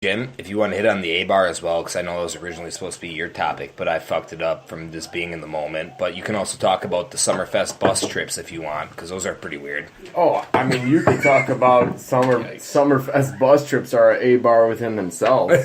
Jim, if you want to hit on the A-bar as well, because I know it was originally supposed to be your topic, but I fucked it up from just being in the moment. But you can also talk about the Summerfest bus trips if you want, because those are pretty weird. Oh, I mean, you could talk about Summerfest bus trips are an A-bar within themselves.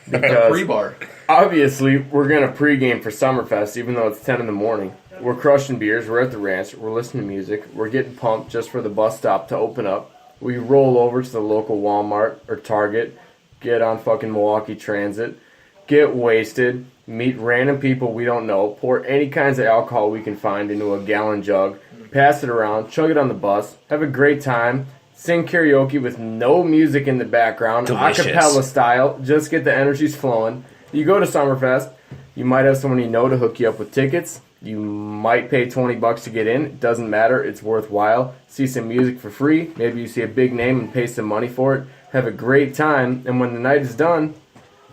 Because pre-bar. Obviously, we're going to pregame for Summerfest, even though it's 10 in the morning. We're crushing beers, we're at the ranch, we're listening to music, we're getting pumped just for the bus stop to open up. We roll over to the local Walmart or Target, get on fucking Milwaukee Transit, get wasted, meet random people we don't know, pour any kinds of alcohol we can find into a gallon jug, pass it around, chug it on the bus, have a great time, sing karaoke with no music in the background, Delicious. acapella style, just get the energies flowing. You go to Summerfest, you might have someone you know to hook you up with tickets. You might pay $20 to get in. It doesn't matter. It's worthwhile. See some music for free. Maybe you see a big name and pay some money for it. Have a great time. And when the night is done,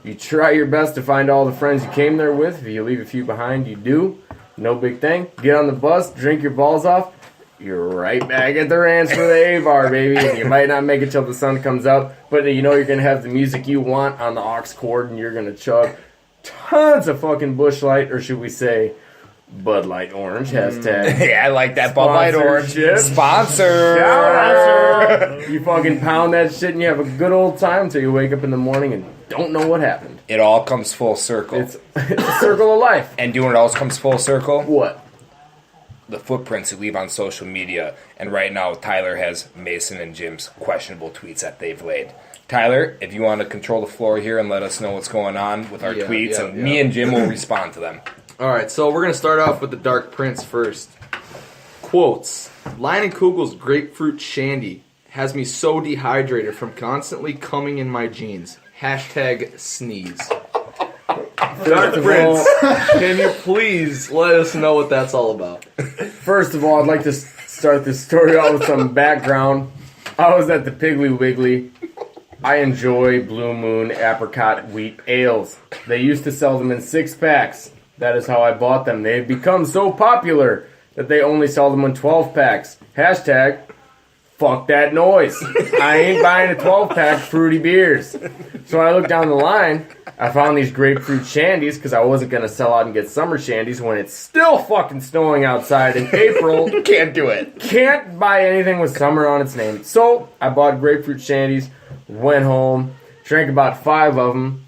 you try your best to find all the friends you came there with. If you leave a few behind, you do. No big thing. Get on the bus, drink your balls off. You're right back at the ranch for the A-bar, baby. You might not make it till the sun comes up, but you know you're going to have the music you want on the aux cord, and you're going to chug tons of fucking Busch Light, or should we say Bud Light Orange, hashtag. Yeah, I like that Bud Light Orange. Sponsor. You fucking pound that shit and you have a good old time until you wake up in the morning and don't know what happened. It all comes full circle. It's a circle of life. And doing it all comes full circle? What? The footprints you leave on social media. And right now, Tyler has Mason and Jim's questionable tweets that they've laid. Tyler, if you want to control the floor here and let us know what's going on with our tweets, and me and Jim will respond to them. All right, so we're going to start off with the Dark Prince first. Quotes. Lion & Kugel's grapefruit shandy has me so dehydrated from constantly coming in my jeans. Hashtag sneeze. Dark Prince, can you please let us know what that's all about? First of all, I'd like to start this story out with some background. I was at the Piggly Wiggly. I enjoy Blue Moon apricot wheat ales. They used to sell them in 6-packs. That is how I bought them. They've become so popular that they only sell them in 12-packs. Hashtag, fuck that noise. I ain't buying a 12-pack fruity beers. So I looked down the line. I found these grapefruit shandies because I wasn't going to sell out and get summer shandies when it's still fucking snowing outside in April. Can't do it. Can't buy anything with summer on its name. So I bought grapefruit shandies, went home, drank about 5 of them.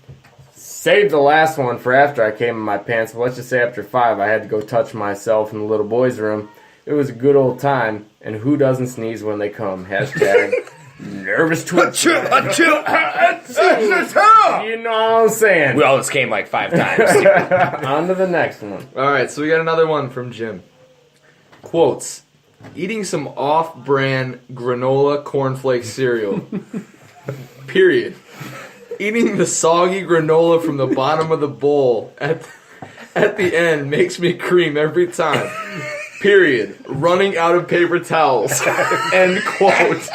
Saved the last one for after I came in my pants. But let's just say after 5, I had to go touch myself in the little boys' room. It was a good old time. And who doesn't sneeze when they come? Hashtag nervous twitch. You know what I'm saying? We all just came like 5 times. On to the next one. All right, so we got another one from Jim. Quotes. Eating some off-brand granola cornflake cereal. Period. Eating the soggy granola from the bottom of the bowl at the end makes me cream every time. Period. Running out of paper towels. End quote.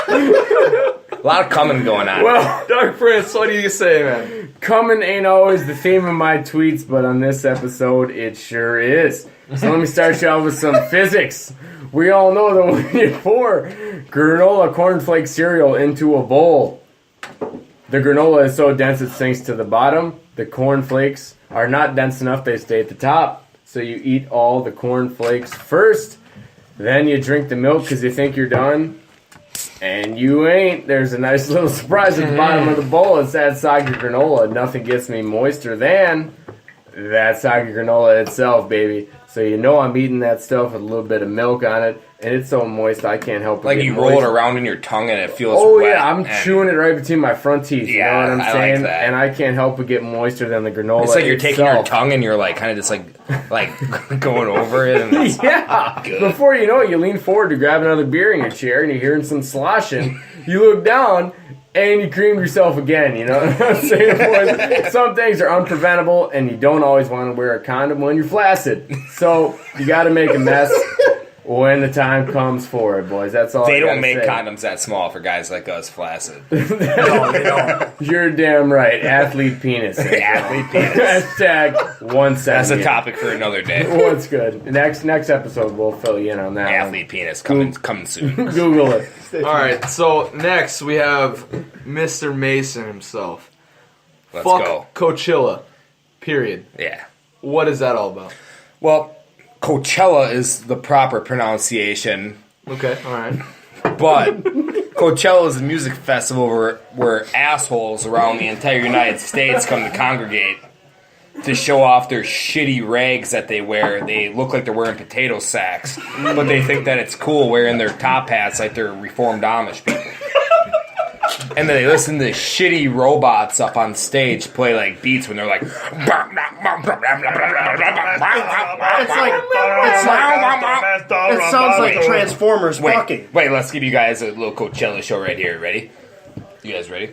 A lot of coming going on. Well, Dark Prince, what do you say, man? Coming ain't always the theme of my tweets, but on this episode, it sure is. So let me start you out with some physics. We all know that when you pour granola cornflake cereal into a bowl, the granola is so dense it sinks to the bottom. The cornflakes are not dense enough, they stay at the top. So you eat all the cornflakes first, then you drink the milk because you think you're done. And you ain't. There's a nice little surprise at the bottom of the bowl. It's that soggy granola. Nothing gets me moister than that soggy granola itself, baby. So you know I'm eating that stuff with a little bit of milk on it. And it's so moist I can't help it. Like you roll it around in your tongue and it feels wet. yeah, I'm chewing it right between my front teeth. You know what I'm saying? Like that. And I can't help but get moister than the granola. It's like you're taking your tongue and you're like kind of just like going over it. And it's good. Before you know it, you lean forward to grab another beer in your chair and you're hearing some sloshing. You look down and you cream yourself again. You know what I'm saying, boys? Some things are unpreventable and you don't always want to wear a condom when you're flaccid. So you got to make a mess when the time comes for it, boys. That's all. They don't make condoms that small for guys like us, flaccid. No, they don't. You're damn right. Athlete penis. Athlete penis. Hashtag 1 second. That's a topic for another day. What's good? Next episode, we'll fill you in on that. Athlete penis coming soon. Google it. All right, so next we have Mr. Mason himself. Let's Fuck go. Coachella. Period. Yeah. What is that all about? Well, Coachella is the proper pronunciation, Okay, all right. but Coachella is a music festival where assholes around the entire United States come to congregate to show off their shitty rags that they wear. They look like they're wearing potato sacks, but they think that it's cool wearing their top hats like they're Reformed Amish people. And then they listen to shitty robots up on stage play like beats when they're like. It sounds like Transformers fucking. Wait, let's give you guys a little Coachella show right here. Ready? You guys ready?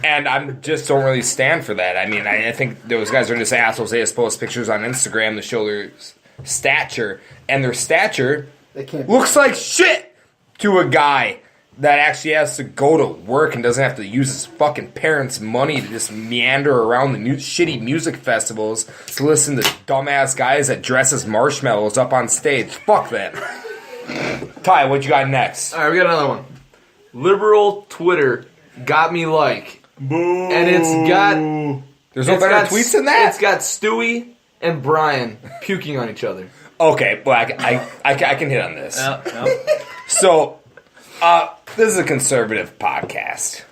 And I just don't really stand for that. I mean, I think those guys are just assholes. They just post pictures on Instagram to show their stature. And their stature looks like shit to a guy that actually has to go to work and doesn't have to use his fucking parents' money to just meander around the shitty music festivals to listen to dumbass guys that dress as marshmallows up on stage. Fuck them. Ty, what you got next? All right, we got another one. Liberal Twitter got me like. Boo. And it's got... There's no better tweets than that? It's got Stewie and Brian puking on each other. Okay, well, I can hit on this. So, this is a conservative podcast.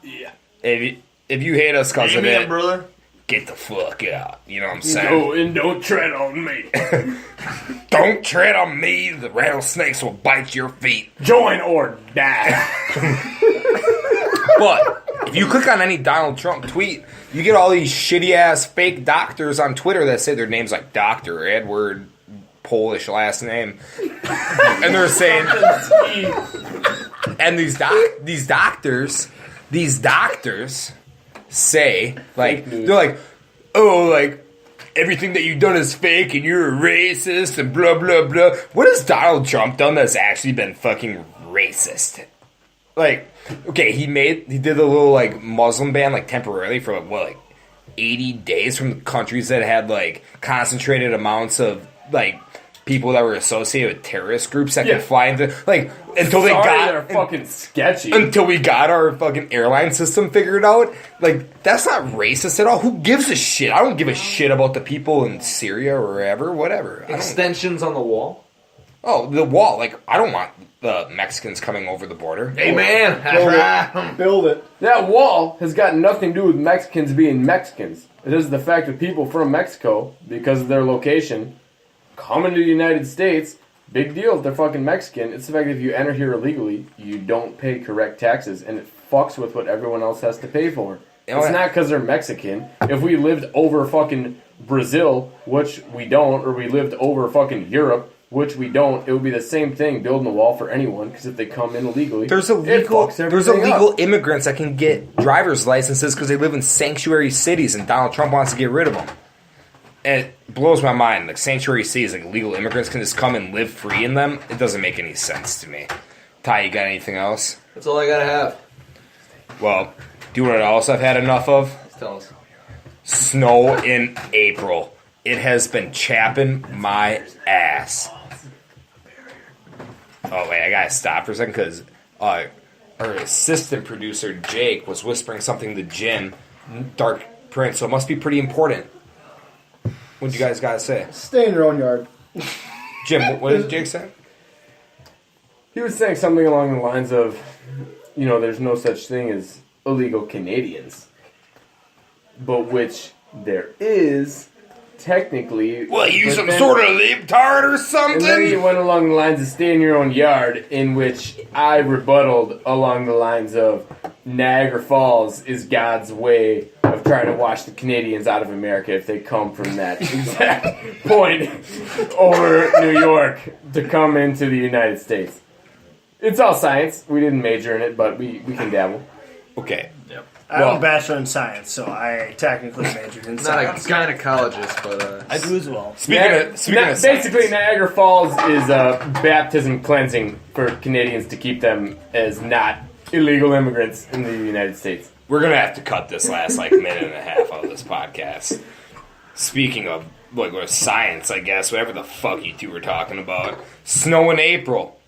Yeah. If you hate us because of it, brother. get the fuck out. You know what I'm saying? Oh, and don't tread on me. Don't tread on me. The rattlesnakes will bite your feet. Join or die. But if you click on any Donald Trump tweet, you get all these shitty-ass fake doctors on Twitter that say their name's like Dr. Edward, Polish last name. And they're saying... And these doctors say, like, they're like, oh, like, everything that you've done is fake and you're a racist and blah, blah, blah. What has Donald Trump done that's actually been fucking racist? Like, okay, he did a little, like, Muslim ban, like, temporarily for, like 80 days from the countries that had, like, concentrated amounts of, like, people that were associated with terrorist groups that could fly into, like, until they're fucking sketchy. Until we got our fucking airline system figured out. Like, that's not racist at all. Who gives a shit? I don't give a shit about the people in Syria or wherever, whatever. Extensions on the wall? Oh, the wall. Like, I don't want the Mexicans coming over the border. Amen. That's right. Build it. That wall has got nothing to do with Mexicans being Mexicans. It is the fact that people from Mexico, because of their location, coming to the United States, big deal if they're fucking Mexican. It's the fact that if you enter here illegally, you don't pay correct taxes, and it fucks with what everyone else has to pay for. It's not because they're Mexican. If we lived over fucking Brazil, which we don't, or we lived over fucking Europe, which we don't, it would be the same thing building a wall for anyone, because if they come in illegally, there's illegal immigrants that can get driver's licenses because they live in sanctuary cities, and Donald Trump wants to get rid of them. And it blows my mind. Like, sanctuary cities, like, illegal immigrants can just come and live free in them. It doesn't make any sense to me. Ty, you got anything else? That's all I gotta have. Well, do you know what else I've had enough of? Tell us. Snow in April. It has been chapping my ass. Oh, wait, I gotta stop for a second because our assistant producer, Jake, was whispering something to Jim, Dark Print, so it must be pretty important. What you guys gotta say? Stay in your own yard. Jim, what did Jake say? He was saying something along the lines of, you know, there's no such thing as illegal Canadians. But which there is, technically. Well, you some sort of libtard or something? And then he went along the lines of stay in your own yard, in which I rebutted along the lines of Niagara Falls is God's way of trying to wash the Canadians out of America if they come from that exact point over New York to come into the United States. It's all science. We didn't major in it, but we can dabble. Okay. Yep. I have a bachelor in science, so I technically majored in science. Not a gynecologist, but... I do as well. Speaking of basically, science. Niagara Falls is baptism cleansing for Canadians to keep them as not illegal immigrants in the United States. We're going to have to cut this last, minute and a half out of this podcast. Speaking of or science, I guess, whatever the fuck you two were talking about. Snow in April.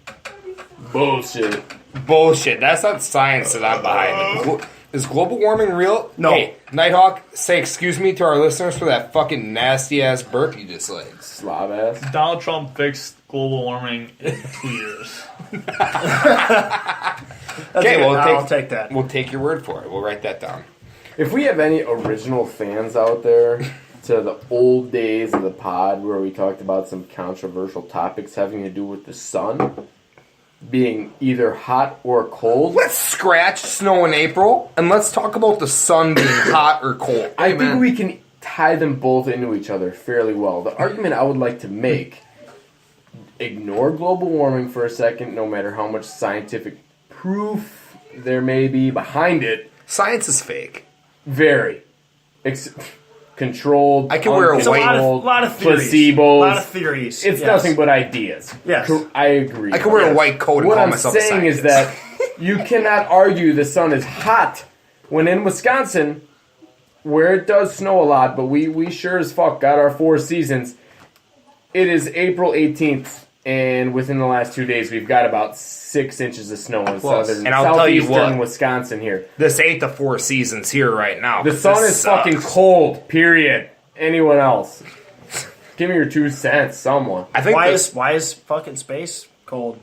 Bullshit. Bullshit. That's not science that I'm behind. Is global warming real? No. Hey, Nighthawk, say excuse me to our listeners for that fucking nasty ass burp you just like. Slob ass. Donald Trump fixed global warming in 2 years. Okay, I'll take that. We'll take your word for it. We'll write that down. If we have any original fans out there to the old days of the pod where we talked about some controversial topics having to do with the sun being either hot or cold. Let's scratch snow in April and let's talk about the sun being hot or cold. I think we can tie them both into each other fairly well. The argument I would like to make, ignore global warming for a second, no matter how much scientific proof there may be behind it. Science is fake. Very. Controlled. I can wear a It's a white... lot of theories. placebos. A lot of theories. It's yes. nothing but ideas. Yes. I agree. I can wear a white coat and What call I'm myself a saying is scientist. that you cannot argue the sun is hot when in Wisconsin, where it does snow a lot, but we sure as fuck got our 4 seasons. It is April 18th, and within the last 2 days, we've got about 6 inches of snow in southern, And I'll tell you southeastern what. Wisconsin here. This ain't the 4 seasons here right now. The 'cause sun this is sucks. fucking cold, period. Anyone else? Give me your 2 cents, someone. I think Why is fucking space cold?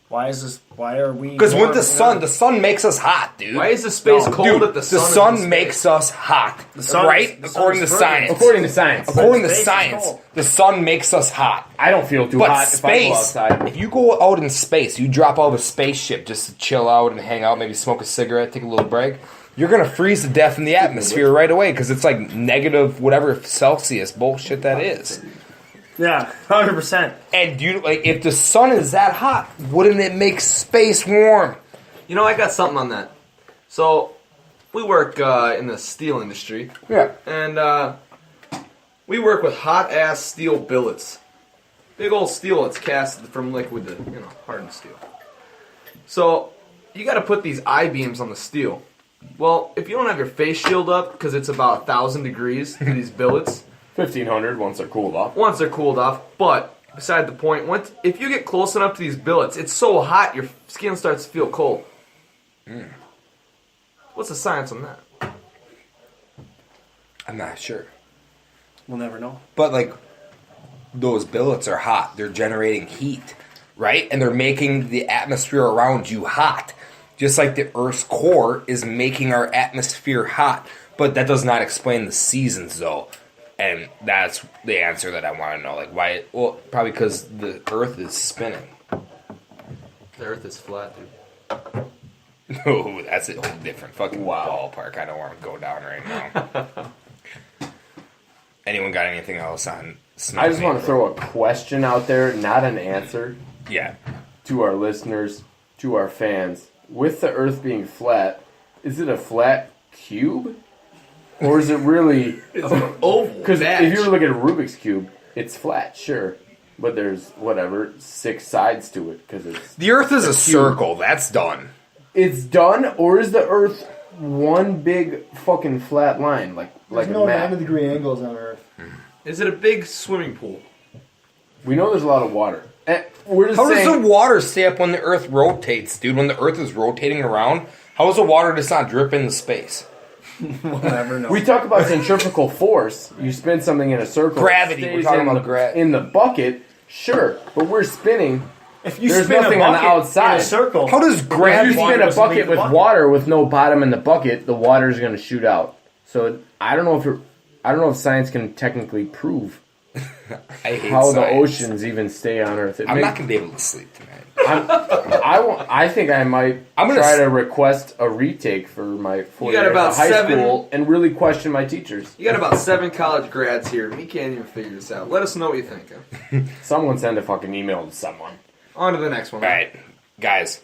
Why is this? Why are we? because with warm, the sun makes us hot, dude. Why is the space No, cold Dude, at the the sun? sun is in makes space? us hot, sun right? is- the sun According to is burning. science. According to science. According to Space is science, cold. the sun makes us hot. I don't feel too But hot if I go space, outside. if you go out in space, you drop out of a spaceship just to chill out and hang out, maybe smoke a cigarette, take a little break, you're going to freeze to death in the atmosphere right away because it's like negative whatever Celsius bullshit that is. Yeah, 100%. And do you, like, if the sun is that hot, wouldn't it make space warm? You know, I got something on that. So, we work in the steel industry, Yeah. and we work with hot-ass steel billets. Big old steel that's cast from liquid to, hardened steel. So, you got to put these I-beams on the steel. Well, if you don't have your face shield up, because it's about 1,000 degrees to these billets, 1,500 once they're cooled off. once they're cooled off, but beside the point, if you get close enough to these billets, it's so hot your skin starts to feel cold. What's the science on that? I'm not sure. We'll never know. But, like, those billets are hot. They're generating heat, right? And they're making the atmosphere around you hot. Just like the Earth's core is making our atmosphere hot. But that does not explain the seasons, though. And that's the answer that I want to know. Like, why? Well, probably because the Earth is spinning. The Earth is flat, dude. Oh, that's a whole different fucking ballpark. I don't want to go down right now. Anyone got anything else on snow? I just in want to April? throw a question out there, not an answer, Yeah. to our listeners, to our fans. With the Earth being flat, is it a flat cube? Or is it really... It's an oval. Because if you were looking at a Rubik's Cube, it's flat, sure. But there's, 6 sides to it, because it's... The Earth is a circle. That's done. It's done, or is the Earth one big fucking flat line, like There's a no map? 90-degree angles on Earth. Is it a big swimming pool? We know there's a lot of water. And we're just How saying... does the water stay up when the Earth rotates, dude? When the Earth is rotating around, how is the water just not drip into space? We'll never know. We talk about centrifugal force. You spin something in a circle. Gravity. it We're stays talking in about the, in the bucket. Sure, but we're spinning. if you there's spin nothing a on the bucket outside. in a circle, How does If gravity... you spin a doesn't leave bucket the with bucket. water with no bottom in the bucket, the water is going to shoot out. So I don't know if science can technically prove I hate how the science. oceans even stay on Earth. I'm not going to be able to sleep tonight. I think I might I'm gonna try s- to request a retake for my 4 got years about of high 7 school and really question my teachers. You got about 7 college grads here, and we can't even figure this out. Let us know what you think. Someone send a fucking email to someone. On to the next one. All right, guys,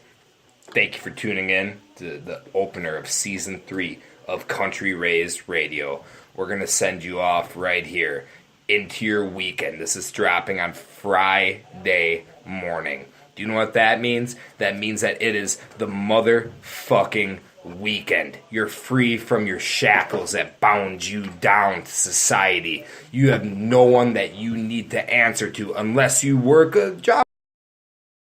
thank you for tuning in to the opener of Season 3 of Country Razed Radio. We're going to send you off right here into your weekend. This is dropping on Friday morning. Do you know what that means? That means that it is the motherfucking weekend. You're free from your shackles that bound you down to society. You have no one that you need to answer to unless you work a job